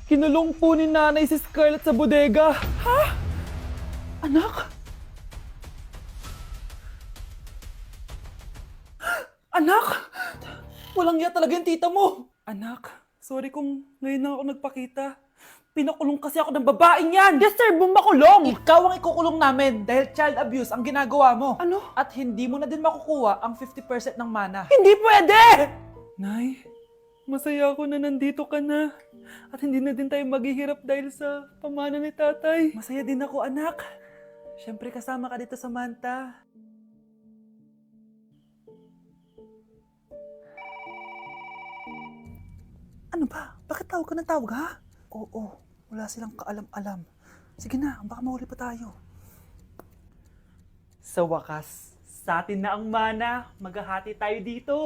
Kinulong po ni nanay si Scarlett sa bodega. Ha? Anak? Anak? Walang iya talaga yung tita mo. Anak, sorry kung ngayon na ako nagpakita. Pinakulong kasi ako ng babaeng yan! Deserve mo makulong! Ikaw ang ikukulong namin dahil child abuse ang ginagawa mo. Ano? At hindi mo na din makukuha ang 50% ng mana. Hindi pwede! Nay, masaya ako na nandito ka na. At hindi na din tayo maghihirap dahil sa pamana ni tatay. Masaya din ako, anak. Siyempre kasama ka dito sa Manta. Ano ba? Bakit tawag ka ng tawag, ha? Oo, wala silang kaalam-alam. Sige na, baka mahuli pa tayo. Sa wakas, sa atin na ang mana. Maghahati tayo dito.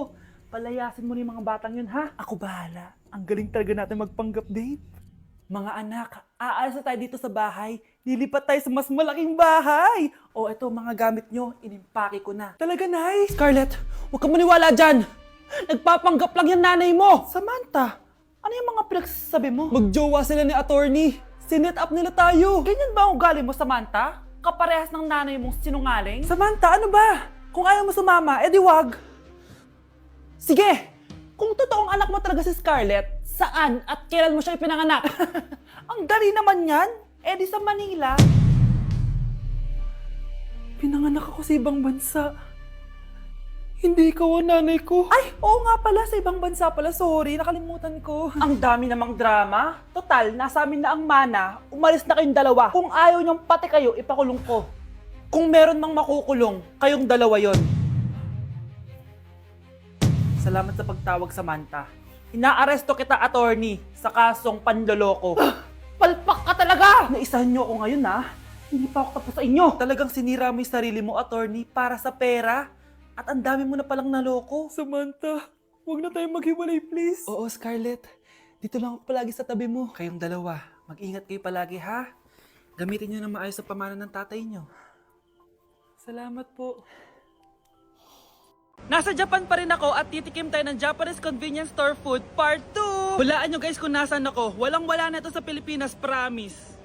Palayasin mo na yung mga batang yun, ha? Ako bahala. Ang galing talaga natin magpanggap date. Mga anak, aalis na tayo dito sa bahay. Lilipat tayo sa mas malaking bahay. O eto, mga gamit nyo, inimpake ko na. Talaga, Nay? Scarlett, huwag ka maniwala dyan. Nagpapanggap lang yung nanay mo. Samantha, ano yung mga pinagsasabi mo? Magjowa sila ni attorney. Sinet up nila tayo. Ganyan ba ang ugali mo, Samantha? Kaparehas ng nanay mong sinungaling? Samantha, ano ba? Kung ayaw mo sumama, edi wag. Sige, kung totoong anak mo talaga si Scarlett, saan at kailan mo siya ipinanganak? Ang dali naman yan. Edi sa Manila. Pinanganak ako sa ibang bansa. Hindi ikaw ang nanay ko. Ay, oo nga pala, sa ibang bansa pala. Sorry, nakalimutan ko. Ang dami namang drama. Total, nasa amin na ang mana. Umalis na kayong dalawa. Kung ayaw niyong pati kayo, ipakulong ko. Kung meron mang makukulong, kayong dalawa yon. Salamat sa pagtawag, Samantha. Inaaresto kita, attorney, sa kasong panloloko. Palpak ka talaga! Naisahan niyo ako ngayon, ha? Hindi pa ako tapos sa inyo. Talagang sinira mo yung sarili mo, attorney, para sa pera. At ang dami mo na palang naloko. Samantha, huwag na tayong maghiwalay, please. Oo, Scarlett. Dito lang ako palagi sa tabi mo. Kayong dalawa, mag-ingat kayo palagi, ha? Gamitin nyo na maayos sa pamana ng tatay nyo. Salamat po. Nasa Japan pa rin ako at titikim tayo ng Japanese Convenience Store Food Part 2! Hulaan nyo guys kung nasan ako. Walang-wala na ito sa Pilipinas, promise.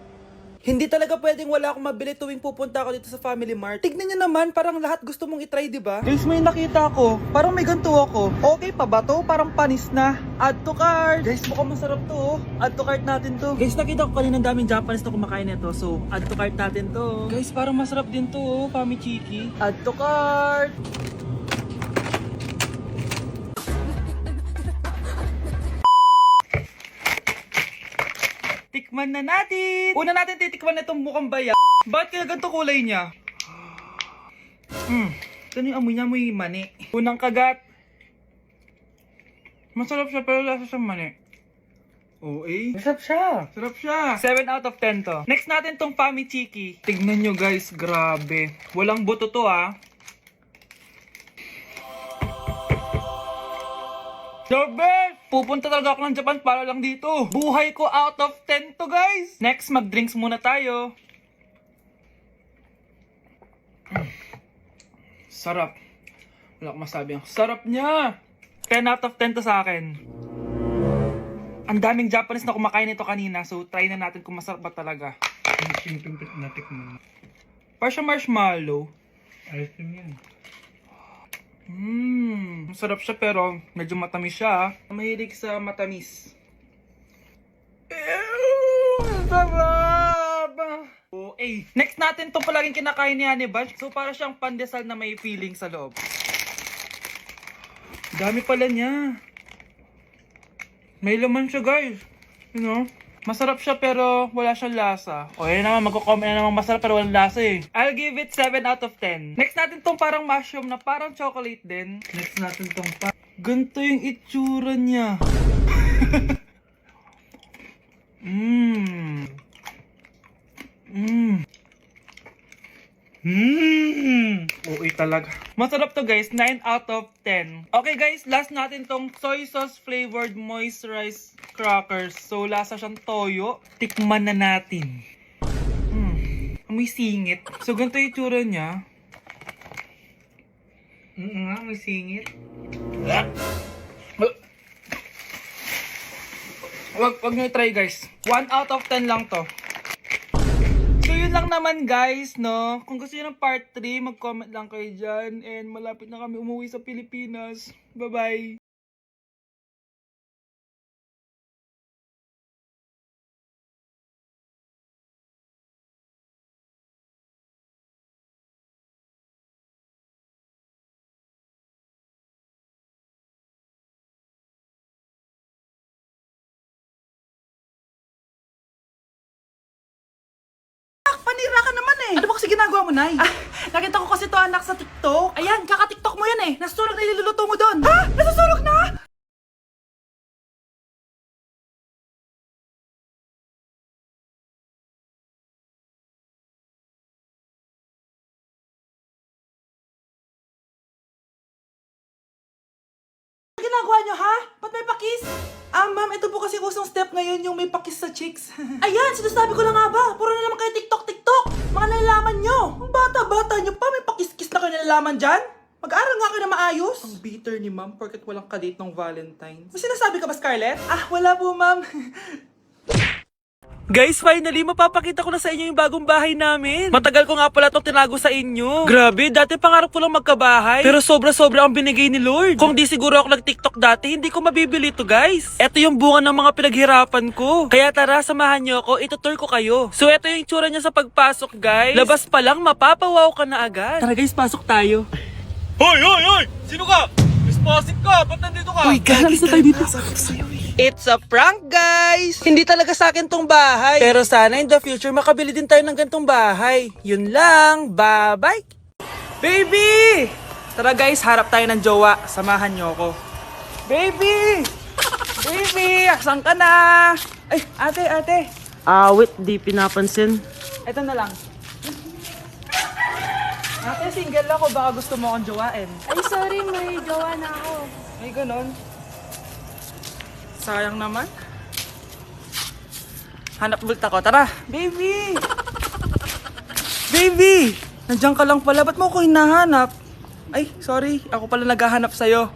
Hindi talaga pwedeng wala akong mabili tuwing pupunta ako dito sa Family Mart. Tignan nyo naman, parang lahat gusto mong itry, di ba? Guys, may nakita ko. Parang may ganito ako. Okay pa ba to? Parang panis na. Add to cart. Guys, mukhang masarap to, oh. Add to cart natin to. Guys, nakita ko kanina daming Japanese na kumakain nito. So, add to cart natin to. Guys, parang masarap din to, oh. Famichiki. Add to cart. Tikman na natin! Una natin titikman na itong mukhang baya. Bakit kaya ganito kulay niya? Ito yung amoy niya, amoy mani. Unang kagat. Masarap siya pero lasa siyang mani. Oo, masarap siya. Sarap siya. 7 out of 10 to. Next natin tong Famichiki. Tignan nyo guys, grabe. Walang buto to, ah. The best! Pupunta talaga ako ng Japan para lang dito. Buhay ko out of 10 to, guys. Next, mag-drinks muna tayo. Sarap. Wala akong masabi. Ang sarap niya. 10 out of 10 to sa akin. Ang daming Japanese na kumakain nito kanina. So, try na natin kung masarap ba talaga. Simple natik mo. Para siya marshmallow. Ayos din yan. Masarap siya pero medyo matamis siya. Mahilig sa matamis. Sarap! Okay. Next natin itong palaging kinakain ni Honey Bunch. So para siyang pandesal na may feeling sa loob. Dami pala niya. May laman siya guys. You know? Masarap siya pero wala siyang lasa. O yun naman, magko-comment na naman masarap pero walang lasa eh. I'll give it 7 out of 10. Next natin tong parang mushroom na parang chocolate din. Next natin tong Ganito yung itsura niya. Okay talaga. Masarap to guys, 9 out of 10. Okay guys, last natin tong soy sauce flavored moisturized crackers. So lasa siyang toyo. Tikman na natin. May singit. So ganito yung itsura niya. nga, may singit. Wag nyo i-try guys. 1 out of 10 lang to. So yun lang naman guys, no? Kung gusto nyo ng part 3, mag-comment lang kayo dyan. And malapit na kami umuwi sa Pilipinas. Bye-bye! Panira ka naman eh. Ano ba kasi ginagawa mo, Nay? Nakita ko kasi to anak sa TikTok. Ayan, kaka-TikTok mo yan eh. Nasusunog na iluluto mo doon. Ha? Nasusunog na? Ano ginagawa nyo, ha? Ba't may pakis? Ma'am, ito po kasi usong step ngayon yung may pakis sa chicks. Ayan, sinasabi ko na nga ba? Puro na naman kayo TikTok. Mga nalalaman nyo. Ang bata-bata nyo pa, may pakis-kis na kayo nalalaman dyan? Mag-aral nga kayo na maayos. Ang bitter ni ma'am, porket walang kadate ng Valentine's. May sinasabi ka ba, Scarlett? Wala po, ma'am. Guys, finally, mapapakita ko na sa inyo yung bagong bahay namin. Matagal ko nga pala itong tinago sa inyo. Grabe, dati pangarap ko lang magkabahay. Pero sobra-sobra ang binigay ni Lord. Kung di siguro ako nag-TikTok dati, hindi ko mabibili ito, guys. Ito yung bunga ng mga pinaghirapan ko. Kaya tara, samahan nyo ako, itutur ko kayo. So, ito yung itsura niya sa pagpasok, guys. Labas pa lang, mapapawaw ka na agad. Tara guys, pasok tayo. Hoy! Sino ka? Responsive ka! Ba't nandito ka? Uy, galis na tayo dito. It's a prank, guys! Hindi talaga sa akin tong bahay. Pero sana in the future makabili din tayo ng gantong bahay. Yun lang. Bye-bye! Baby! Tara guys, harap tayo ng jowa. Samahan niyo ako. Baby! Baby! Asan ka na? Ay, ate. Wait, di pinapansin. Ito na lang. Ate, single ako. Baka gusto mo akong jowain. Ay, sorry, may gawa na ako. Ay, ganon. Sayang naman. Hanap bulit ako. Tara. Baby! Baby! Nandiyan ka lang pala. Ba't mo ako hinahanap? Ay, sorry. Ako pala naghahanap sa'yo.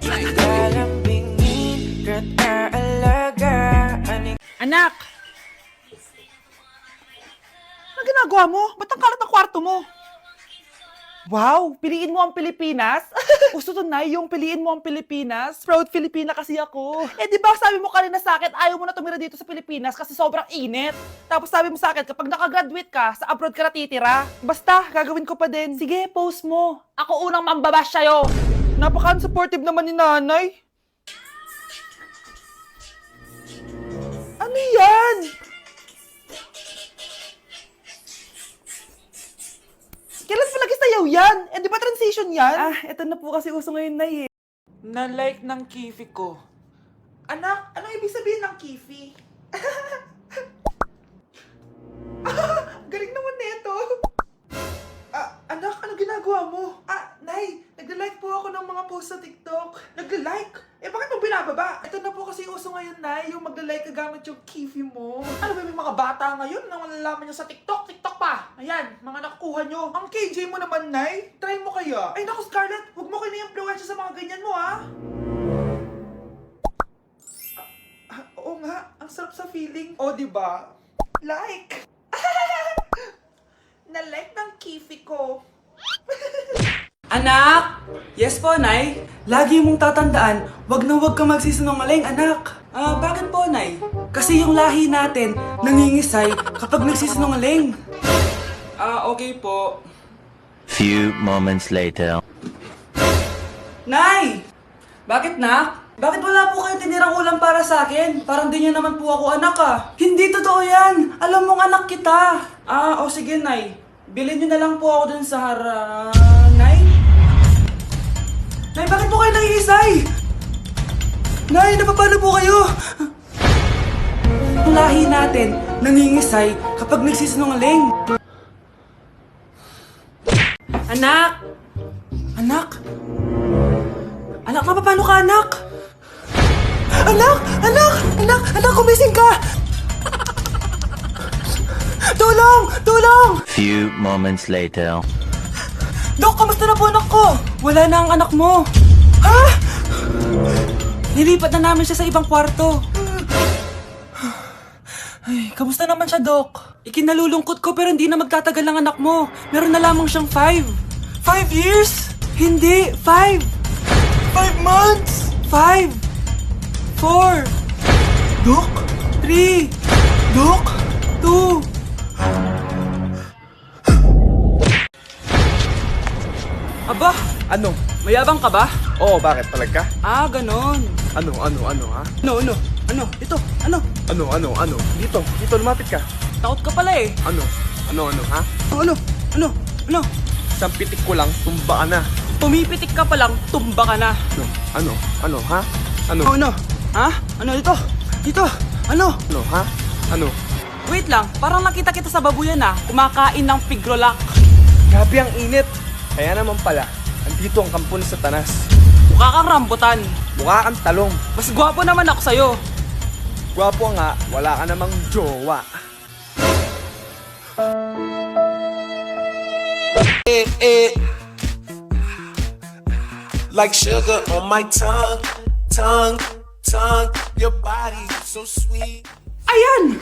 Anak! Ano ginagawa mo? Ba't ang kalat ng kwarto mo? Wow! Piliin mo ang Pilipinas? Gusto to na yung piliin mo ang Pilipinas? Proud Filipina kasi ako. Eh di ba sabi mo kanina sa akin, ayaw mo na tumira dito sa Pilipinas kasi sobrang init. Tapos sabi mo sa akin, kapag nakagraduate ka, sa abroad ka natitira. Basta, gagawin ko pa din. Sige, post mo. Ako unang mambabash sa'yo. Napaka-supportive naman ni nanay. Ano yan? Kailan pa lagi sayaw yan? Eh, di ba transition yan? Eto na po kasi uso ngayon na eh. Na-like ng kifi ko. Anak, anong ibig sabihin ng kifi? Galing naman nito. Anak, ano ginagawa mo? Nay, nagla-like po ako ng mga post sa TikTok. Nagla-like? Eh, bakit mo binababa? Ito na po kasi uso ngayon, Nay, yung magla-like ka gamit yung kifi mo. Ano ba yung mga bata ngayon na malalaman nyo sa TikTok? TikTok pa! Ayan, mga nakukuha nyo. Ang KJ mo naman, Nay. Try mo kaya. Ay, naku, Scarlett, huwag mo kayo na-influensya sa mga ganyan mo, ha? Oo nga, ang sarap sa feeling. O, diba? Like! Na-like ng kifi ko. Anak! Yes po, Nay. Lagi mong tatandaan, wag na wag ka magsisinungaling, anak. Bakit po, Nay? Kasi yung lahi natin nangingisay kapag nagsisinungaling. Okay po. Few moments later. Nay! Bakit, nak? Bakit wala po kayong tinirang ulam para sa akin? Parang di niyo naman po ako anak, Hindi totoo yan. Alam mong anak kita. O sige, Nay. Bilhin niyo na lang po ako dun sa Nay? Nay, bakit po kayo nangiisay? Nay, napapalo po kayo? Ang lahi natin nangingisay kapag nagsisinungaling. Anak! Anak! Anak, napapalo ka, anak? Anak, kumising ka! Tulong! Few moments later. Dok, kamusta na po anak ko? Wala na ang anak mo. Ha? Nilipat na namin siya sa ibang kwarto. kamusta naman siya, Doc? Ikinalulungkot ko pero hindi na magtatagal ang anak mo. Meron na lamang siyang 5. 5 years? Hindi, 5. 5 months? 5. 4. Doc? 3. Doc? 2. Aba, Ano? mayabang ka ba? Oo, bakit? Palag ka? Ah, ganon. Ano, ha? Ano? Ito, ano? Ano? Dito, lumapit ka. Takot ka pala eh. Ano, ha? Ano? Isang pitik ko lang, tumba ka na. Pumipitik ka pa lang, tumba ka na. Ano, ha? Ano, Ano? Ha? Ano ito? Dito? Ano? ha? Ano? Wait lang, parang nakita kita sa babuyan ah. Kumakain ng pigrolak. Grabe ang init. Kaya naman pala, andito ang kampo ni Satanas. Mukha kang rambutan. Mukha kang talong. Mas gwapo naman ako sa'yo. Gwapo nga, wala ka namang jowa. Like sugar on my tongue, your body so sweet. Ayan!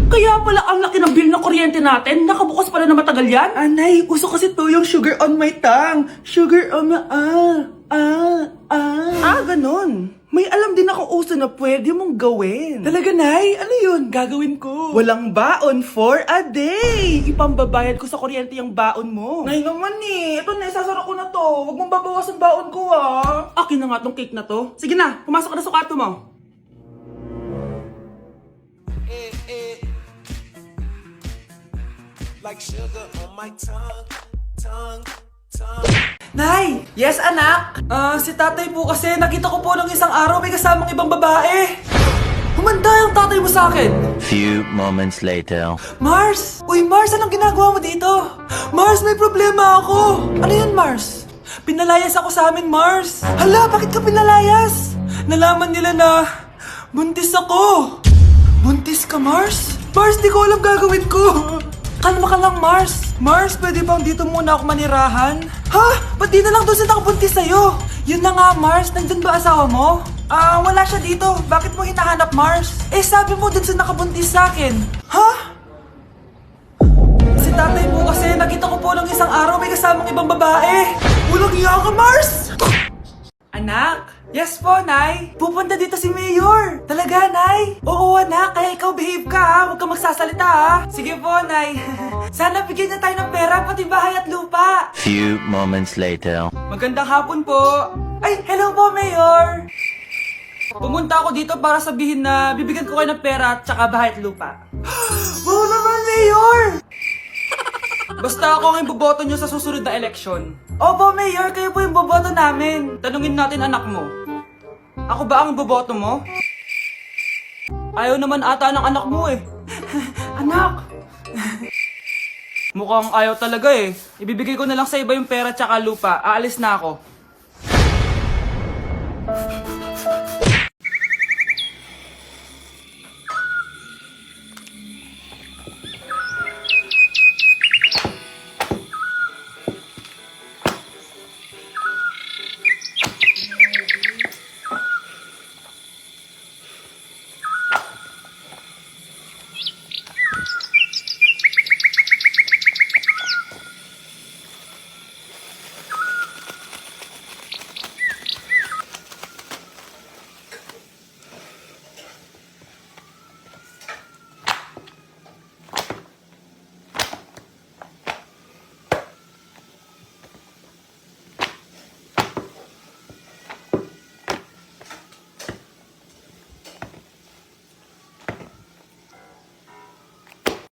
Kaya pala ang laki ng bill ng kuryente natin. Nakabukas pala na matagal yan. Anay, uso kasi to yung sugar on my tongue. Sugar on my... ganun. May alam din ako uso na pwede mong gawin. Talaga, Nay? Ano yun? Gagawin ko. Walang baon for a day. Ipambabayad ko sa kuryente yung baon mo. Nay naman eh. Ito na, isasara ko na to. Huwag mong babawasan baon ko ah. Akin na nga tong cake na to. Sige na, pumasok ka na sa kwarto mo. Like sugar on my tongue. Nay! Yes, anak? Si tatay po kasi nakita ko po nung isang araw may kasamang ibang babae. Humanda yung tatay mo sa akin. Few moments later. Mars! Uy, Mars, anong ginagawa mo dito? Mars, may problema ako. Ano yun, Mars? Pinalayas ako sa amin, Mars. Hala, bakit ka pinalayas? Nalaman nila na buntis ako. Buntis ka, Mars? Mars, di ko alam gagawin ko. Kalma ka lang, Mars. Mars, pwede bang dito muna ako manirahan? Ha? Ba't di na lang doon sa nakabuntis sa'yo? Yun na nga, Mars. Nandun ba asawa mo? Wala siya dito. Bakit mo hinahanap, Mars? Eh, sabi mo dun sa nakabuntis sa akin. Ha? Si tatay mo kasi nakita ko po ng isang araw may kasamang ibang babae. Walang iya ka, Mars! Anak? Yes po, Nay. Pupunta dito si Mayor. Talaga, Nay? Oo, anak. Kaya ikaw behave ka, ha? Huwag ka magsasalita, ha? Sige po, Nay. Sana bigyan niya tayo ng pera, pati bahay at lupa. Few moments later. Magandang hapon po. Ay, hello po, Mayor. Pumunta ako dito para sabihin na bibigyan ko kayo ng pera at saka bahay at lupa. Wow naman, Mayor! Basta ako ang iboboto nyo sa susunod na eleksyon. Opo, Mayor, kayo po yung boboto namin. Tanungin natin anak mo. Ako ba ang boboto mo? Ayaw naman ata ng anak mo eh. Anak! Mukhang ayaw talaga eh. Ibibigay ko na lang sa iba yung pera tsaka lupa. Aalis na ako.